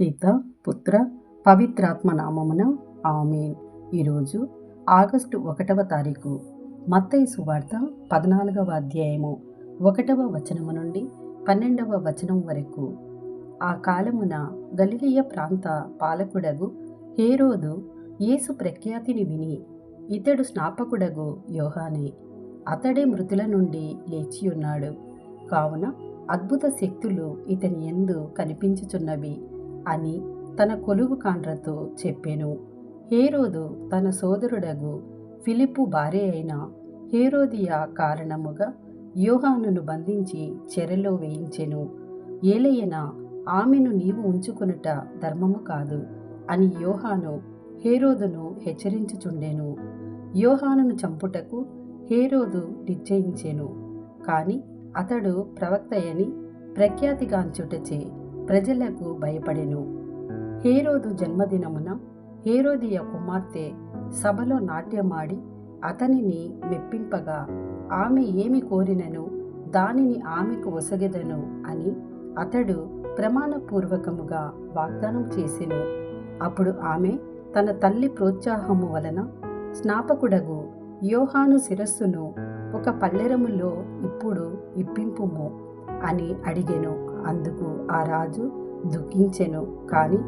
పిత పుత్ర పవిత్రాత్మ నామమున ఆమేన్. ఈరోజు ఆగస్టు 1వ తారీఖు. మత్తయి సువార్త 14వ అధ్యాయము 1వ వచనము నుండి 12వ వచనం వరకు. ఆ కాలమున గలిలయ ప్రాంత పాలకుడగు హేరోదు యేసు ప్రఖ్యాతిని విని, ఇతడు స్నాపకుడగు యోహానే, అతడే మృతుల నుండి లేచియున్నాడు, కావున అద్భుత శక్తులు ఇతని యందు కనిపించుచున్నవి అని తన కొలువు కాండ్రతో చెప్పెను. హేరోదు తన సోదరుడగు ఫిలిప్పు భార్య అయిన హేరోదియ కారణముగా యోహానును బంధించి చెరలో వేయించెను. ఏలయనా ఆమెను నీవు ఉంచుకొనుట ధర్మము కాదు అని యోహాను హేరోదును హెచ్చరించుచుండెను. యోహానును చంపుటకు హేరోదు నిశ్చయించెను. కాని అతడు ప్రవక్తయని ప్రఖ్యాతిగాంచుటచే ప్రజలకు భయపడెను. హేరోదు జన్మదినమున హేరోదియ కుమార్తె సభలో నాట్యమాడి అతనిని మెప్పింపగా, ఆమె ఏమి కోరినను దానిని ఆమెకు ఒసగెదను అని అతడు ప్రమాణపూర్వకముగా వాగ్దానం చేసెను. అప్పుడు ఆమె తన తల్లి ప్రోత్సాహము వలన స్నాపకుడగు యోహాను శిరస్సును ఒక పల్లెరములో ఇప్పుడు ఇప్పింపుము అని అడిగెను. అందుకు ఆ రాజు దుఃఖించెను. కాని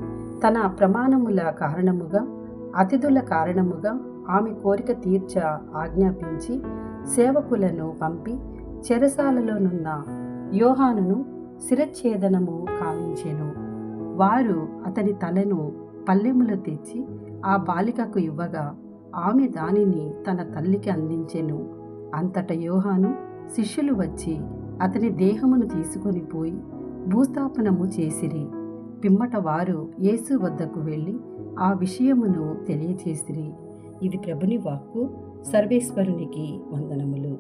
తన ప్రమాణముల కారణముగా, అతిథుల కారణముగా ఆమె కోరిక తీర్చ ఆజ్ఞాపించి సేవకులను పంపి చెరసాలలోనున్న యోహానును శిరచ్ఛేదనము కావించెను. వారు అతని తలను పల్లెములో తెచ్చి ఆ బాలికకు ఇవ్వగా, ఆమె దానిని తన తల్లికి అందించెను. అంతట యోహాను శిష్యులు వచ్చి అతని దేహమును తీసుకొని పోయి భూస్థాపనము చేసిరి. పిమ్మట వారు యేసు వద్దకు వెళ్ళి ఆ విషయమును తెలియచేసిరి. ఇది ప్రభుని వాక్కు. సర్వేశ్వరునికి వందనములు.